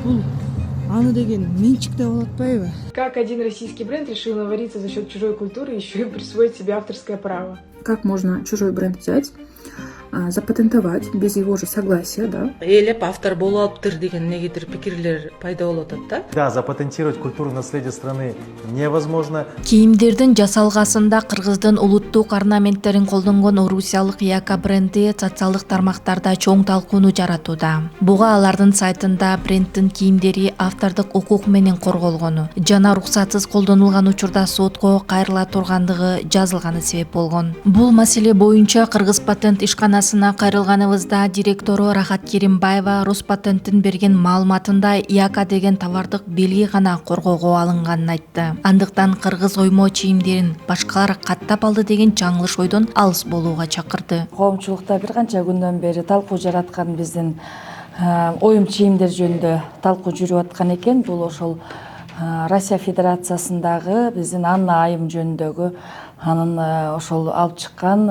бул аны деген менчик деп алып атпайбы? Как один российский бренд решил навариться за счет чужой культуры и еще и присвоить себе авторское право? Как можно чужой бренд взять, запатентовать без его же согласия, да? Элеп автор болуп алыптыр деген негедир пикирлер пайда болуп атат да. Да, запатентировать культурное наследие страны невозможно. Кийимдердин жасалгасында кыргыздын улуттук орнаменттерин колдонгон орусиялык Яка бренди социалдык тармактарда чоң талкууну жаратууда. Буга алардын сайтында бренддин кийимдери автордук укук менен корголгону жана уруксатсыз колдонулган учурда сотко кайрыла тургандыгы жазылганы себеп болгон. Бул маселе боюнча Кыргыз патент ишканасына кайрылганыбызда директору Рахат Керимбаева Роспатенттин берген маалыматында Яка деген товардык белги гана коргоого алынганын айтты. Андыктан кыргыз оймо чийимдерин башкалар каттап алды деген жаңылыш ойдон алыс болууга чакырды. Коомчулукта бир канча күндөн бери талкуу жараткан биздин оюм чийимдер жөнүндө талкуу жүрүп аткан экен. Бул ошол Россия Федерациясындагы биздин Анна айым жөнүндөгү анын ошол алып чыккан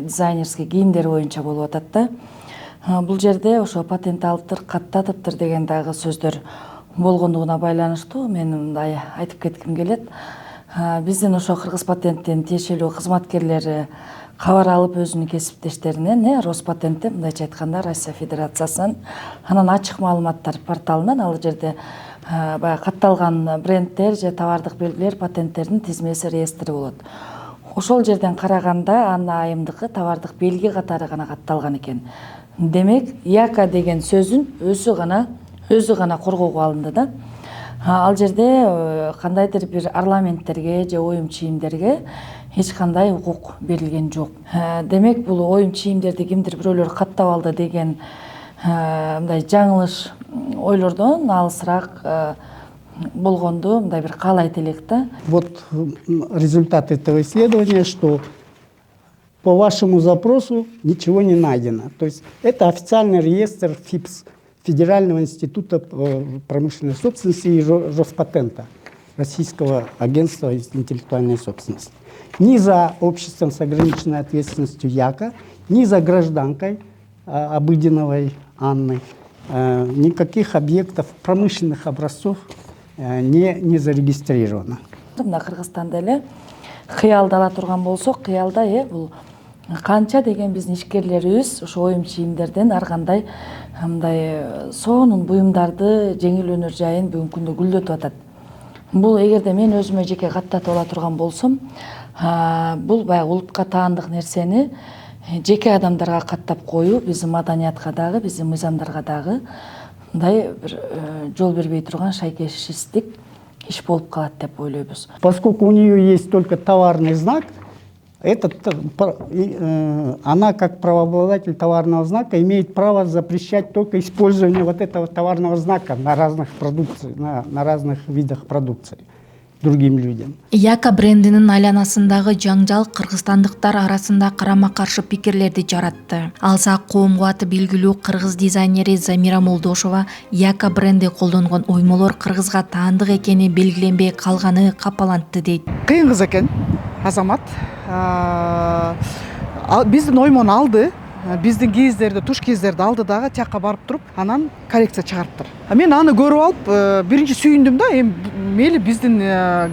дизайнерский кийимдер боюнча болуп атат да. Бул жерде ошо патент алыптыр, каттатыптыр деген дагы сөздөр болгондугуна байланыштуу мен мындай айтып кетким келет. Биздин ошо Кыргыз патенттин тиешелүү кызматкерлери кабар алып өзүнүн кесиптештеринен Роспатентте мындайча айтканда Россия Федерациясынын анан ачык маалыматтар порталынан ал жерде баягы катталган брендтер же товардык белгилер патенттердин тизмеси реестри болот. Ошол жерден караганда Анна айымдыкы товардык белги катары гана катталган экен. Демек, Яка деген сөзүн өзү гана коргоого алынды да. Ал жерде кандайдыр бир орнаменттерге же оюм чийимдерге эч кандай укук берилген жок. Демек, бул оюм чийимдерди кимдир бирөөлөр каттап алды деген мындай жаңылыш ойлордон алысыраак болгонду мындай бир каалайт элек да. Вот результат этого исследования, что по вашему запросу ничего не найдено. То есть это официальный реестр ФИПС, Федерального института промышленной собственности и Роспатента, Российского агентства интеллектуальной собственности. Ни за обществом с ограниченной ответственностью Яка, ни за гражданкой Обыденновой Анной никаких объектов промышленных образцов не зарегистрировано. Мына Кыргызстанда эле кыялдала турган болсок, кыялда бул канча деген биздин ишкерлерибиз ошо оюм чийимдерден ар кандай мындай сонун буюмдарды жеңил өнөр жайын бүгүнкү күндө гүлдөтүп атат. Бул эгерде мен өзүмө жеке каттатып ала турган болсом, бул баягы улутка таандык нерсени жеке адамдарга каттап коюу биздин маданиятка дагы, биздин мыйзамдарга дагы мындай бир жол бербей турган шайкешсиздик иш болуп калат деп ойлойбуз. Поскольку у нее есть только товарный знак, она как правообладатель товарного знака имеет право запрещать только использование вот этого товарного знака на разных продукциях, на разных видах продукции другим людям. Яка брендинин айланасындагы жаңжал кыргызстандыктар арасында карама-каршы пикирлерди жаратты. Алса коомго аты белгилүү кыргыз дизайнери Замира Молдошова Яка бренди колдонгон оймолор кыргызга таандык экени белгиленбей калганы капалантты дейт. Кыйын кыз экен азамат. Биздин оймону алды, биздин кийиздерди, туш кийиздерди алды дагы тияка барып туруп, анан коллекция чыгарыптыр. Мен аны көрүп алып, биринчи сүйүндүм да, мейли биздин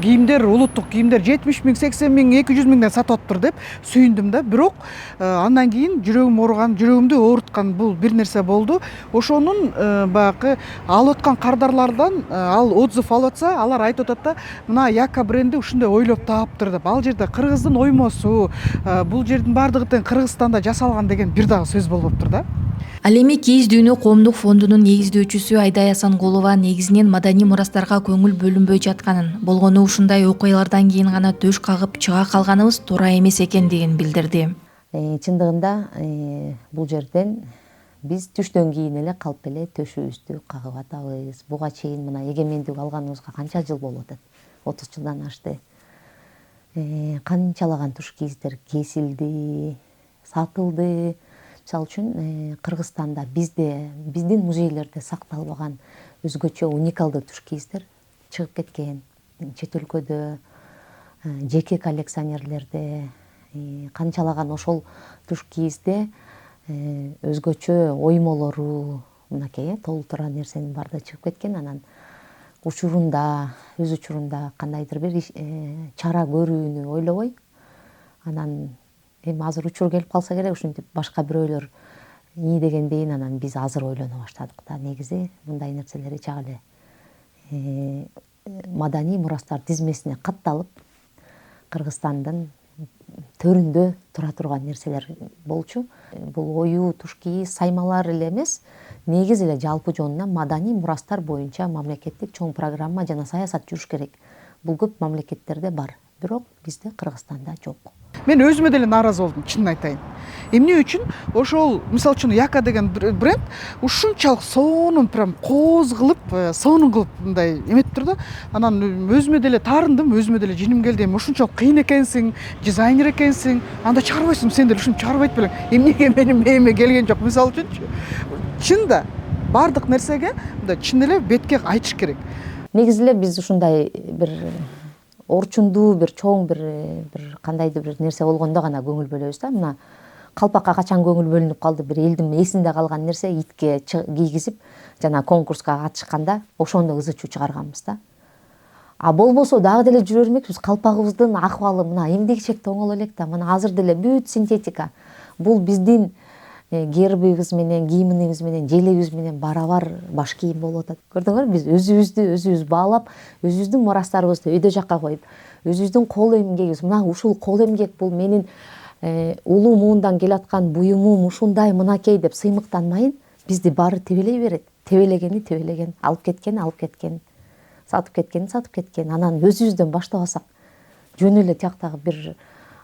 кийимдер, улуттук кийимдер 70 000, 80 000, 200 000ден сатып атыптыр деп сүйүндүм да. Бирок андан кийин жүрөгүм ооруган, жүрөгүмдү ооруткан бул бир нерсе болду. Ошонун баягы алып аткан кардарлардан ал отзыв алып атса, алар айтып атат да, мына Яка бренди ушундай ойлоп таптыр деп. Ал жерде кыргыздын оймосу, бул жердин бардыгы тең Кыргызстанда жасалган деген бир дагы сөз болуп атыптыр да. Ал эми Кийиз дүйнө коомдук фондунун негиздөөчүсү Айдай Асанголова негизинен маданий мурастарга көңүл бөлүнбөй жатканын, болгону ушундай окуялардан кийин гана төш кагып чыга калганыбыз туура эмес экендигин билдирди. Чындыгында бул жерден биз түштөн кийин эле калп эле төшүбүздү кагып атабыз. Буга чейин мына эгемендик алганыбызга канча жыл болуп атат? 30 жылдан ашты. Канчалаган туш кийиздер кесилди, сатылды. Мисалы үчүн Кыргызстанда биздин музейлерде сакталбаган өзгөчө уникалдуу туш кийиздер чыгып кеткен. Чет өлкөдө жеке коллекционерлерде канчалаган ошол туш кийизде өзгөчө оймолору мынакей толтура нерсенин баары да чыгып кеткен. Анан учурунда өз учурунда кандайдыр бир чара көрүүнү ойлобой, анан эми азыр учур келип калса керек ушинтип башка бирөөлөр ийдегенден анан биз азыр ойлоно баштадык да. Негизи мындай нерселер чак эле маданий мурастар тизмесине катталып Кыргызстандын төрүндө тура турган нерселер болчу. Бул оюу, тушки, саймалар эле эмес, негизи эле жалпы жонунан маданий мурастар боюнча мамлекеттик чоң программа жана саясат жүрүш керек. Бул көп мамлекеттерде бар, бирок бизде Кыргызстанда жок. Мен өзүмө деле нааразы болдум, чынын айтайын. Эмне үчүн ошол мисалы үчүн Яка деген бренд ушунчалык сонун прям кооз кылып, сонун кылып мындай эметип тур да. Анан өзүмө деле таарындым, өзүмө деле жиним келди. Эми ушунчалык кыйын экенсиң, дизайнер экенсиң, анда чыгарбайсың, сен деле ушинтип чыгарбайт белең. Эмнеге менин мээме келген жок? Мисалы үчүнчү. Чында бардык нерсеге мындай чын эле бетке айтыш керек. Негизи эле биз ушундай бир орчундуу бир чоң бир кандайдыр бир нерсе болгондо гана көңүл бөлөбүз да. Мына калпакка качан көңүл бөлүнүп калды, бир элдин эсинде калган нерсе итке кийгизип жана конкурска катышканда ошондо ызы чуу чыгарганбыз да. А болбосо дагы деле жүрөр эмекпиз, калпагыбыздын акыбалы мына эмдегичекте оңоло элек да. Мына азыр деле бүт синтетика. Бул биздин гербибиз менен, кийимибиз менен, желегибиз менен барабар баш кийим болуп атат. Көрдүңөрбү, биз өзүбүз баалап, өзүбүздүн мурастарыбызды өйдө жакка коюп, өзүбүздүн кол эмгегибиз, мына ушул кол эмгек бул менин улуу муундан келаткан буюмум ушундай мынакей деп сыймыктанмайын, бизди баары тебелей берет. Тебелеген, алып кеткен, сатып кеткен. Анан өзүбүздөн баштабасак, жөн эле тияктагы бир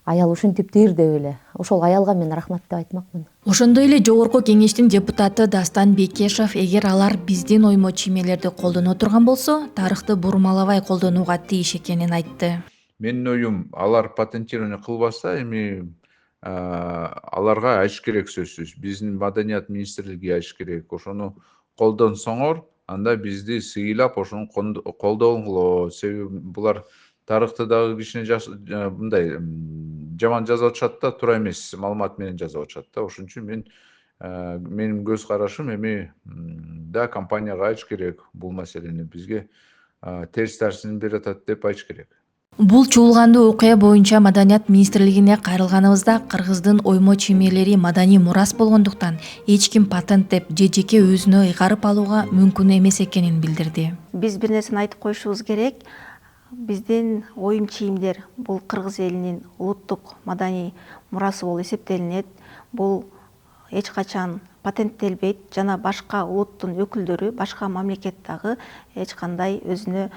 аял ушинтип дейир деп эле. Ошол аялга мен рахмат деп айтмакмын. Ошондой эле Жогорку Кеңештин депутаты Дастан Бекешев, эгер алар биздин оймо чиймелерди колдоно турган болсо, тарыхты бурмалабай колдонууга тийиш экенин айтты. Менин оюм, алар патентирование кылбаса, эми аларга айтыш керек сөзсүз. Биздин Маданият министрлиги айтыш керек. Ошону колдонсоңор, анда бизди сыйлап ошону колдоңлоо. Себеби булар тарыхты дагы кичине мындай жаман жазып атышат да, туура эмес маалымат менен жазып атышат да. Ошон үчүн менин көз карашым эми да компанияга айтыш керек бул маселени, бизге терс таасирин берип атат деп айтыш керек. Бул чуулгандуу окуя боюнча Маданият министрлигине кайрылганыбызда Кыргыздын оймо чиймелери маданий мурас болгондуктан эч ким патенттеп же жеке өзүнө ыйгарып алууга мүмкүн эмес экенин билдирди. Биз бир нерсени айтып коюшубуз керек. Биздин оюм чийимдер бул Кыргыз элинин улуттук маданий мурасы болуп эсептелинет. Бул эч качан патенттелбейт жана башка улуттун өкүлдөрү, башка мамлекет дагы эч кандай өзүнө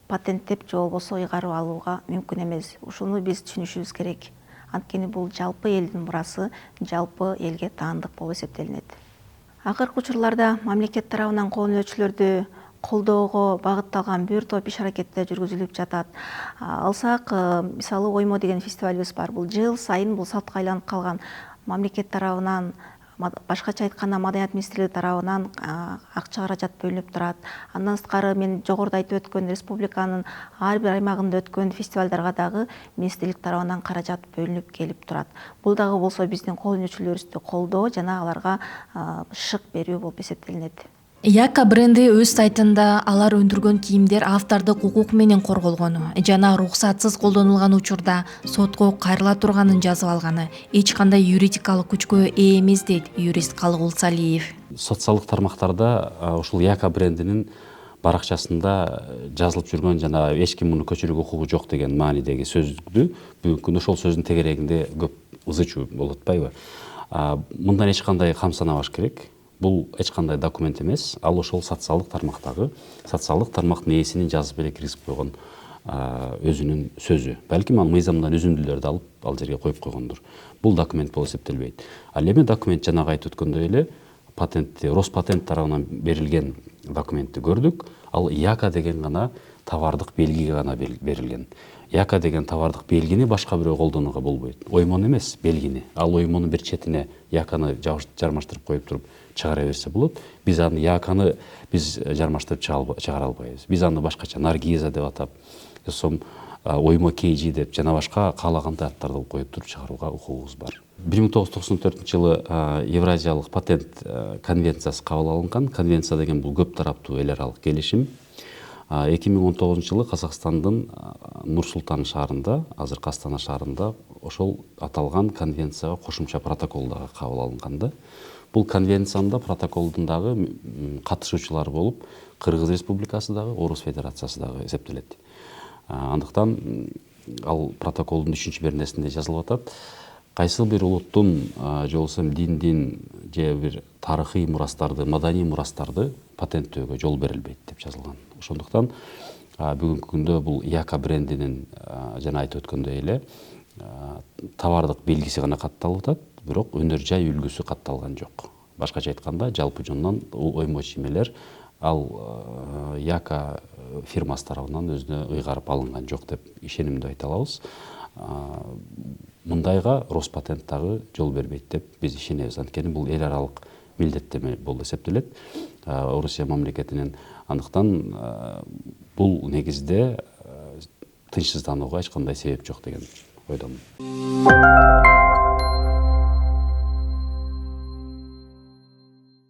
патенттеп же болбосо ыйгарып алууга мүмкүн эмес. Ушуну биз түшүнүшүбүз керек. Анткени бул жалпы элдин мурасы, жалпы элге таандык болуп эсептелинет. Акыркы учурларда мамлекет тарабынан колдонуучуларды колдоого багытталган бир топ иш-аракеттер жүргүзүлүп жатат. Алсак, мисалы оймо деген фестивалыбыз бар. Бул жыл сайын бул салтка айланып калган. Мамлекет тарабынан, башкача айтканда Маданият министрлиги тарабынан акча каражат бөлүнүп турат. Андан сырткары мен жогоруда айтып өткөн республиканын ар бир аймагында өткөн фестивалдарга дагы министрлик тарабынан каражат бөлүнүп келип турат. Бул дагы болсо биздин колдонуучуларыбызды колдоо жана аларга шык берүү болуп эсептелинет. Яка бренди өз сайтында алар өндүргөн кийимдер автордук укук менен корголгону жана уруксатсыз колдонулган учурда сотко кайрыла турганын жазып алганы эч кандай юридикалык күчкө ээ эмес дейт юрист Калыгул Салиев. Социалдык тармактарда ушул Яка брендинин баракчасында жазылып жүргөн жана эч ким муну көчүрүүгө укугу жок деген маанидеги сөздү бүгүнкү күндө ошол сөздүн тегерегинде көп ызы чуу болуп атпайбы? Мындан эч кандай камсанабаш керек. Бул эч кандай документ эмес, ал ошол социалдык тармактын ээсинин жазып эле киргизип койгон өзүнүн сөзү. Балким ал мыйзамдан үзүндүлөрдү алып ал жерге коюп койгондур. Бул документ болуп эсептелбейт. Ал эми документ жанагы айтып өткөндөй эле патентти Роспатент тарабынан берилген документти көрдүк. Ал Яка деген гана товардык белгиге гана берилген. Яка деген товардык белгини башка бирөө колдонууга болбойт. Оймон эмес, белгини. Ал оймонун бир четине Яканы жармаштырып коюп туруп чыгара берсе болот. Биз аны Яканы биз жармаштырып чыгара албайбыз. Биз аны башкача Наргиза деп атап, оймо Кейжи деп жана башка каалагандай аттарды коюп туруп чыгарууга укугубуз бар. 1994 жылы Евразиялық патент конвенциясы қабыл алынған. Конвенция деген бұл көп тараптуу эл аралык келишим. 2019 жылы Қазақстандың Нур-Султан шаарында, азыркы Астана шаарында ошол аталган конвенцияга кошумча протокол дагы кабыл алынганда. Бул конвенциянда протоколдун дагы катышуучулары болуп, Кыргыз Республикасы дагы, Орус Федерациясы дагы эсептелет. Андыктан ал протоколдун 3-бернесинде жазылып атат. Кайсы бир улуттун же болбосо диндин же бир тарыхый мурастарды, маданий мурастарды патенттөөгө жол берилбейт деп жазылган. Ошондуктан бүгүнкү күндө бул Яка брендинин жана айтып өткөндөй эле товардык белгиси гана катталып атат, бирок өнөр жай үлгүсү катталган жок. Башкача айтканда, жалпы жонунан оймо чиймелер ал Яка фирмасы тарабынан өзүнө ыйгарып алынган жок деп ишенимдүү айта алабыз. Мындайга Роспатент дагы жол бербейт деп биз ишенебиз. Анткени бул эл аралык милдеттеме болуп эсептелет. Орусия мамлекетинин. Андыктан бул негизде тынчсызданууга эч кандай себеп жок деген ойдомун.